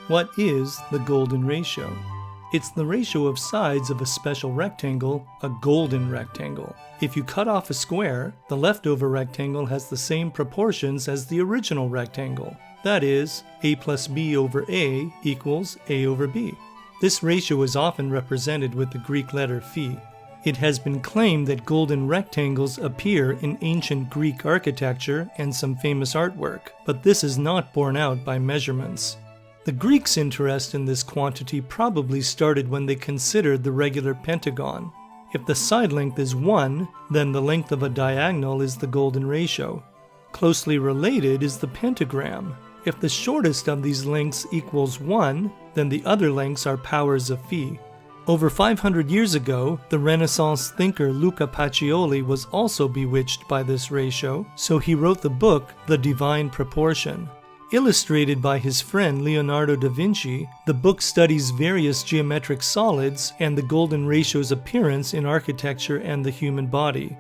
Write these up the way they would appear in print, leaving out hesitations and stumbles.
What is the golden ratio? It's the ratio of sides of a special rectangle, a golden rectangle. If you cut off a square, the leftover rectangle has the same proportions as the original rectangle. That is, a plus b over a equals a over b. This ratio is often represented with the Greek letter phi. It has been claimed that golden rectangles appear in ancient Greek architecture and some famous artwork, but this is not borne out by measurements. The Greeks' interest in this quantity probably started when they considered the regular pentagon. If the side length is 1, then the length of a diagonal is the golden ratio. Closely related is the pentagram. If the shortest of these lengths equals 1, then the other lengths are powers of phi. Over 500 years ago, the Renaissance thinker Luca Pacioli was also bewitched by this ratio, so he wrote the book The Divine Proportion. Illustrated by his friend Leonardo da Vinci, the book studies various geometric solids and the golden ratio's appearance in architecture and the human body.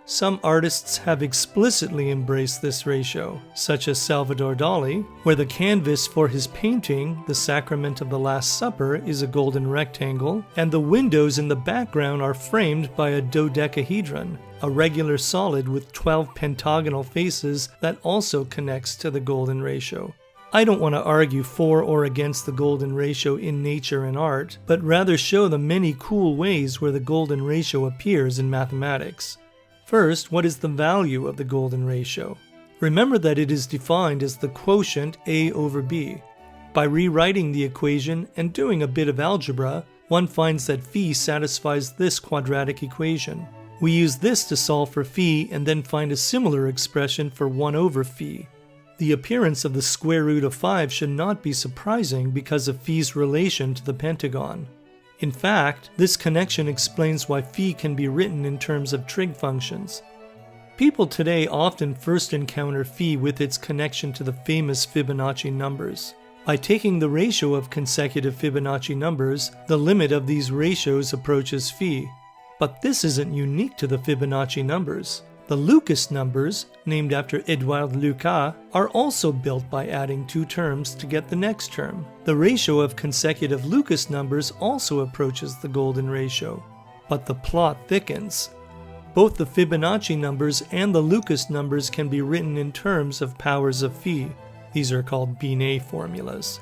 Some artists have explicitly embraced this ratio, such as Salvador Dali, where the canvas for his painting, The Sacrament of the Last Supper, is a golden rectangle, and the windows in the background are framed by a dodecahedron, a regular solid with 12 pentagonal faces that also connects to the golden ratio. I don't want to argue for or against the golden ratio in nature and art, but rather show the many cool ways where the golden ratio appears in mathematics. First, what is the value of the golden ratio? Remember that it is defined as the quotient a over b. By rewriting the equation and doing a bit of algebra, one finds that phi satisfies this quadratic equation. We use this to solve for phi and then find a similar expression for 1 over phi. The appearance of the square root of 5 should not be surprising because of phi's relation to the pentagon. In fact, this connection explains why phi can be written in terms of trig functions. People today often first encounter phi with its connection to the famous Fibonacci numbers. By taking the ratio of consecutive Fibonacci numbers, the limit of these ratios approaches phi. But this isn't unique to the Fibonacci numbers. The Lucas numbers, named after Édouard Lucas, are also built by adding 2 terms to get the next term. The ratio of consecutive Lucas numbers also approaches the golden ratio. But the plot thickens. Both the Fibonacci numbers and the Lucas numbers can be written in terms of powers of phi. These are called Binet formulas.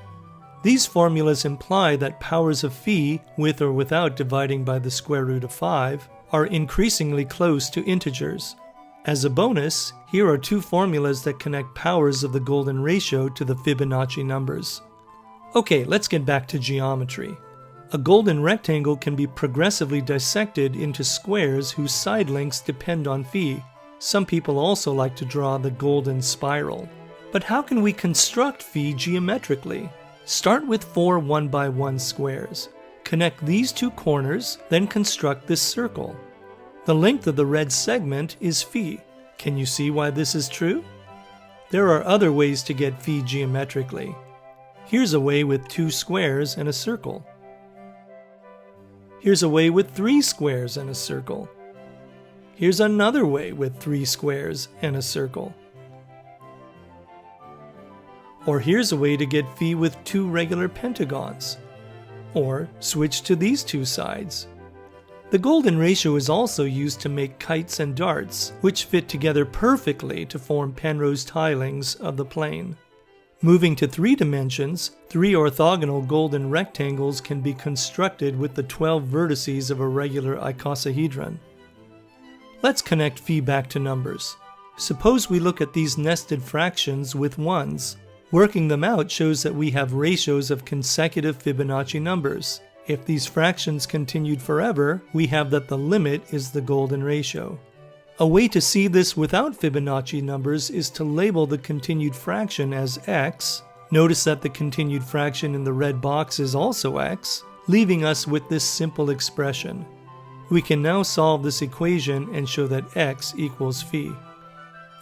These formulas imply that powers of phi, with or without dividing by the square root of 5, are increasingly close to integers. As a bonus, here are 2 formulas that connect powers of the golden ratio to the Fibonacci numbers. Okay, let's get back to geometry. A golden rectangle can be progressively dissected into squares whose side lengths depend on phi. Some people also like to draw the golden spiral. But how can we construct phi geometrically? Start with 4 1x1 squares. Connect these 2 corners, then construct this circle. The length of the red segment is phi. Can you see why this is true? There are other ways to get phi geometrically. Here's a way with 2 squares and a circle. Here's a way with 3 squares and a circle. Here's another way with 3 squares and a circle. Or here's a way to get phi with 2 regular pentagons. Or switch to these 2 sides. The golden ratio is also used to make kites and darts, which fit together perfectly to form Penrose tilings of the plane. Moving to 3 dimensions, 3 orthogonal golden rectangles can be constructed with the 12 vertices of a regular icosahedron. Let's connect phi back to numbers. Suppose we look at these nested fractions with 1s. Working them out shows that we have ratios of consecutive Fibonacci numbers. If these fractions continued forever, we have that the limit is the golden ratio. A way to see this without Fibonacci numbers is to label the continued fraction as x. Notice that the continued fraction in the red box is also x, leaving us with this simple expression. We can now solve this equation and show that x equals phi.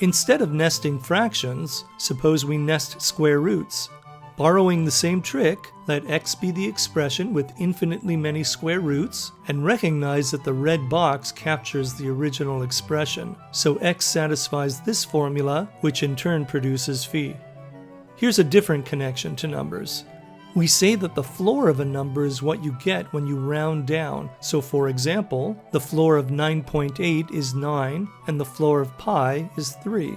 Instead of nesting fractions, suppose we nest square roots. Borrowing the same trick, let x be the expression with infinitely many square roots, and recognize that the red box captures the original expression, so x satisfies this formula, which in turn produces phi. Here's a different connection to numbers. We say that the floor of a number is what you get when you round down. So for example, the floor of 9.8 is 9 and the floor of pi is 3.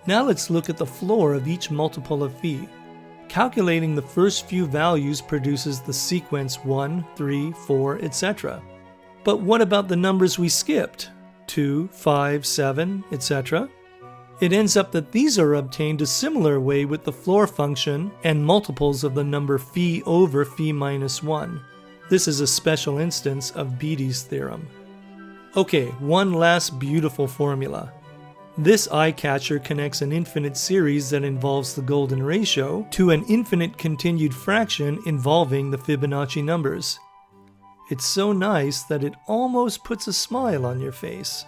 Now let's look at the floor of each multiple of phi. Calculating the first few values produces the sequence 1, 3, 4, etc. But what about the numbers we skipped? 2, 5, 7, etc.? It ends up that these are obtained a similar way with the floor function and multiples of the number phi over phi minus 1. This is a special instance of Beattie's theorem. Okay, one last beautiful formula. This eye-catcher connects an infinite series that involves the golden ratio to an infinite continued fraction involving the Fibonacci numbers. It's so nice that it almost puts a smile on your face.